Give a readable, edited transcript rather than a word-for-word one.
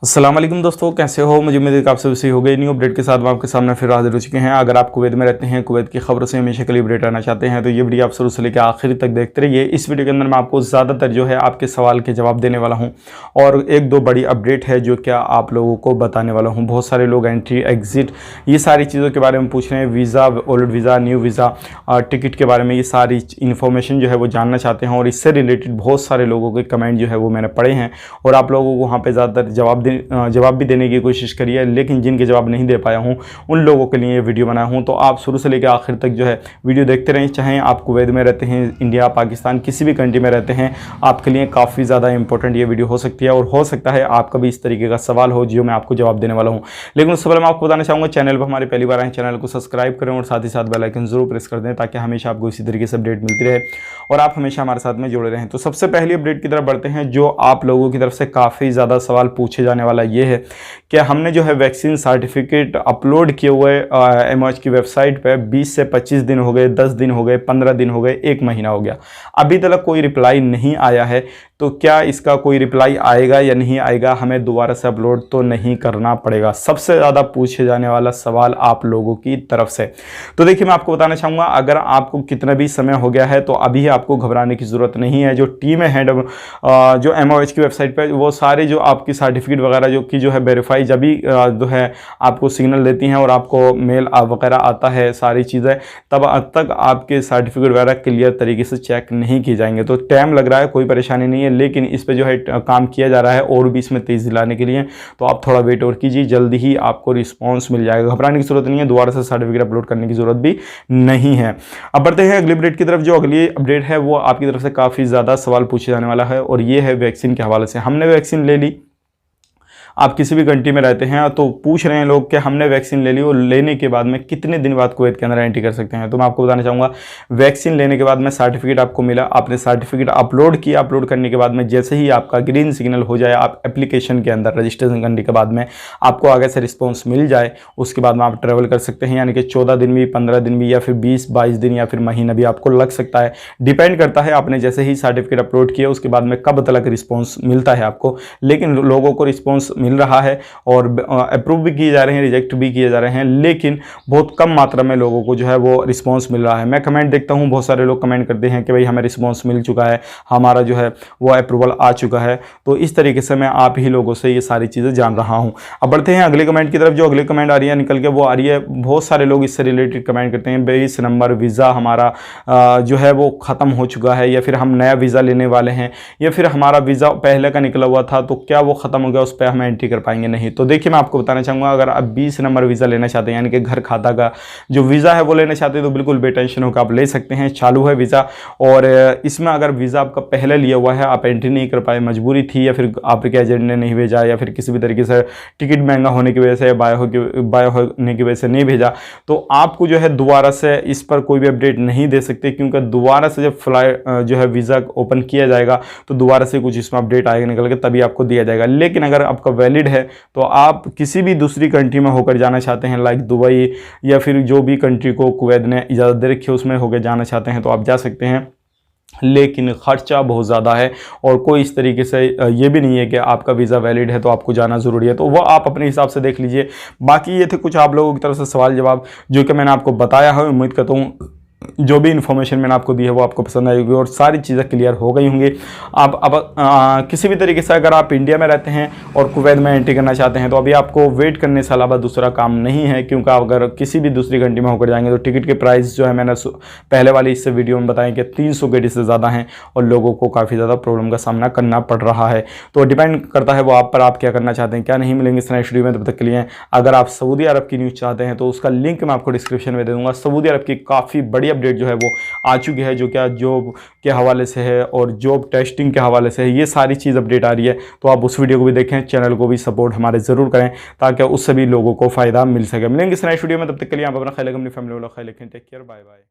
अस्सलाम वालेकुम दोस्तों, कैसे हो? मुझे उम्मीद है कि आप सब सही हो गए। न्यू अपडेट के साथ हम आपके सामने फिर हाजिर हो चुके हैं। अगर आप कुवैत में रहते हैं, कुवैत की खबरों से हमेशा के लिए अपडेट रहना चाहते हैं तो ये वीडियो आप शुरू से लेकर आखिर तक देखते रहिए। इस वीडियो के अंदर मैं आपको ज़्यादातर जो है आपके सवाल के जवाब देने वाला हूँ और एक दो बड़ी अपडेट है जो क्या आप लोगों को बताने वाला हूँ। बहुत सारे लोग एंट्री एग्जिट ये सारी चीज़ों के बारे में पूछ रहे हैं, visa, old visa, new visa, ticket के बारे में ये सारी इन्फॉर्मेशन जो है वो जानना चाहते हैं और इससे रिलेटेड बहुत सारे लोगों के कमेंट जो है वो मैंने पढ़े हैं और आप लोगों को वहाँ पर ज़्यादातर जवाब भी देने की कोशिश करी है, लेकिन जिनके जवाब नहीं दे पाया हूं उन लोगों के लिए ये वीडियो बनाया हूं। तो आप शुरू से लेकर आखिर तक जो है वीडियो देखते रहें, चाहे आप कुवैत में रहते हैं, इंडिया, पाकिस्तान, किसी भी कंट्री में रहते हैं, आपके लिए काफ़ी ज़्यादा इंपॉर्टेंट ये वीडियो हो सकती है और हो सकता है आपका भी इस तरीके का सवाल हो जो मैं आपको जवाब देने वाला हूँ। लेकिन उससे पहले मैं आपको बताना चाहूँगा, चैनल पर हमारे पहली बार आए, चैनल को सब्सक्राइब करें और साथ ही साथ बेल आइकन जरूर प्रेस कर दें ताकि हमेशा आपको इसी तरीके से अपडेट मिलती रहे और आप हमेशा हमारे साथ में जुड़े रहें। तो सबसे पहली अपडेट की तरफ बढ़ते हैं जो आप लोगों की तरफ से काफ़ी ज़्यादा सवाल पूछे जाने वाला ये है कि हमने जो है वैक्सीन सर्टिफिकेट अपलोड किए हुए एमओएच की वेबसाइट पे 20 से 25 दिन हो गए, 10 दिन हो गए, 15 दिन हो गए, 1 महीना हो गया, अभी तक कोई रिप्लाई नहीं आया है। तो क्या इसका कोई रिप्लाई आएगा या नहीं आएगा? हमें दोबारा से अपलोड तो नहीं करना पड़ेगा? सबसे ज़्यादा पूछे जाने वाला सवाल आप लोगों की तरफ से। तो देखिए, मैं आपको बताना चाहूँगा, अगर आपको कितना भी समय हो गया है तो अभी आपको घबराने की ज़रूरत नहीं है। जो टीम है हेड जो एमओएच की वेबसाइट पर, वो सारे जो आपकी सर्टिफिकेट वगैरह जो है वेरीफाई जब भी जो है आपको सिग्नल देती हैं और आपको मेल वगैरह आता है सारी चीज़ें, तब तक आपके सर्टिफिकेट वगैरह क्लियर तरीके से चेक नहीं किए जाएंगे। तो टाइम लग रहा है, कोई परेशानी नहीं है, लेकिन इस पे जो है काम किया जा रहा है और भी इसमें तेज़ी लाने के लिए। तो आप थोड़ा वेट और कीजिए, जल्दी ही आपको रिस्पॉन्स मिल जाएगा। घबराने की जरूरत नहीं है, दोबारा से सर्टिफिकेट अपलोड करने की जरूरत भी नहीं है। अब बढ़ते हैं अगली अपडेट की तरफ। जो अगली अपडेट है वो आपकी तरफ से काफ़ी ज़्यादा सवाल पूछे जाने वाला है और ये है वैक्सीन के हवाले से। हमने वैक्सीन ले ली, आप किसी भी कंट्री में रहते हैं तो पूछ रहे हैं लोग कि हमने वैक्सीन ले ली और लेने के बाद में कितने दिन बाद कुवैत के अंदर एंट्री कर सकते हैं। तो मैं आपको बताना चाहूँगा, वैक्सीन लेने के बाद में सर्टिफिकेट आपको मिला, आपने सर्टिफिकेट अपलोड किया, अपलोड करने के बाद में जैसे ही आपका ग्रीन सिग्नल हो जाए, आप एप्लीकेशन के अंदर रजिस्ट्रेशन करने के बाद में आपको आगे से रिस्पॉन्स मिल जाए, उसके बाद में आप ट्रैवल कर सकते हैं। यानी कि 14 दिन भी, 15 दिन भी, या फिर 20-22 दिन या फिर महीना भी आपको लग सकता है। डिपेंड करता है आपने जैसे ही सर्टिफिकेट अपलोड किया उसके बाद में कब तक रिस्पॉन्स मिलता है आपको। लेकिन लोगों को रिस्पॉन्स मिल रहा है और अप्रूव भी किए जा रहे हैं, रिजेक्ट भी किए जा रहे हैं, लेकिन बहुत कम मात्रा में लोगों को जो है वो रिस्पांस मिल रहा है। मैं कमेंट देखता हूं, बहुत सारे लोग कमेंट करते हैं कि भाई हमें रिस्पांस मिल चुका है, हमारा जो है वो अप्रूवल आ चुका है। तो इस तरीके से मैं आप ही लोगों से ये सारी चीज़ें जान रहा हूँ। अब बढ़ते हैं अगले कमेंट की तरफ। जो अगले कमेंट आ रही है निकल के, वो आ रही है, बहुत सारे लोग इससे रिलेटेड कमेंट करते हैं, 22 नंबर वीज़ा हमारा जो है वो ख़त्म हो चुका है, या फिर हम नया वीज़ा लेने वाले हैं, या फिर हमारा वीज़ा पहले का निकला हुआ था तो क्या वो ख़त्म हो गया, उस पर हम एंट्री कर पाएंगे नहीं। तो देखिए, मैं आपको बताना चाहूँगा, अगर आप 20 नंबर वीज़ा लेना चाहते हैं, यानी कि घर खाता का जो वीज़ा है वो लेना चाहते हैं, तो बिल्कुल बेटेंशन होकर आप ले सकते हैं। चालू है वीज़ा और इसमें अगर वीज़ा आपका पहले लिया हुआ है, आप एंट्री नहीं कर पाए, मजबूरी थी, या फिर आपके एजेंट ने नहीं भेजा, या फिर किसी भी तरीके से टिकट महंगा होने की वजह से, बाय होने की वजह से नहीं भेजा, तो आपको जो है दोबारा से इस पर कोई भी अपडेट नहीं दे सकते, क्योंकि दोबारा से जब फ्लाइट जो है वीज़ा ओपन किया जाएगा तो दोबारा से कुछ इसमें अपडेट आएगा निकल के, तभी आपको दिया जाएगा। लेकिन अगर आपका वैलिड है तो आप किसी भी दूसरी कंट्री में होकर जाना चाहते हैं, लाइक दुबई या फिर जो भी कंट्री को कुवैत ने इजाज़त दे रखी है उसमें होकर जाना चाहते हैं तो आप जा सकते हैं, लेकिन ख़र्चा बहुत ज़्यादा है और कोई इस तरीके से ये भी नहीं है कि आपका वीज़ा वैलिड है तो आपको जाना ज़रूरी है। तो वह आप अपने हिसाब से देख लीजिए। बाकी ये थे कुछ आप लोगों की तरफ से सवाल जवाब जो कि मैंने आपको बताया है। उम्मीद करता हूँ जो भी इन्फॉर्मेशन मैंने आपको दी है वो आपको पसंद आएगी और सारी चीज़ें क्लियर हो गई होंगी। आप अब किसी भी तरीके से अगर आप इंडिया में रहते हैं और कुवैत में एंट्री करना चाहते हैं तो अभी आपको वेट करने से अलावा दूसरा काम नहीं है, क्योंकि अगर किसी भी दूसरी कंट्री में होकर जाएंगे तो टिकट के प्राइस जो है मैंने पहले वाली इससे वीडियो में बताया कि 300 गेडी से ज़्यादा हैं और लोगों को काफ़ी ज़्यादा प्रॉब्लम का सामना करना पड़ रहा है। तो डिपेंड करता है वो आप पर, आप क्या करना चाहते हैं, क्या नहीं। मिलेंगे इस नेक्स्ट वीडियो में, तब तक के लिए अगर आप सऊदी अरब की न्यूज़ चाहते हैं तो उसका लिंक मैं आपको डिस्क्रिप्शन में दे दूँगा। सऊदी अरब की काफ़ी बड़ी अपडेट जो है वो आ चुकी है, जो क्या जॉब के हवाले से है और जॉब टेस्टिंग के हवाले से है, ये सारी चीज़ अपडेट आ रही है। तो आप उस वीडियो को भी देखें, चैनल को भी सपोर्ट हमारे ज़रूर करें ताकि उस सभी लोगों को फ़ायदा मिल सके। मिलेंगे इस नेक्स्ट वीडियो में, तब तक के लिए आप अपना ख्याल रखें, अपनी फैमिली वाला ख्याल रखें। Take care, bye bye.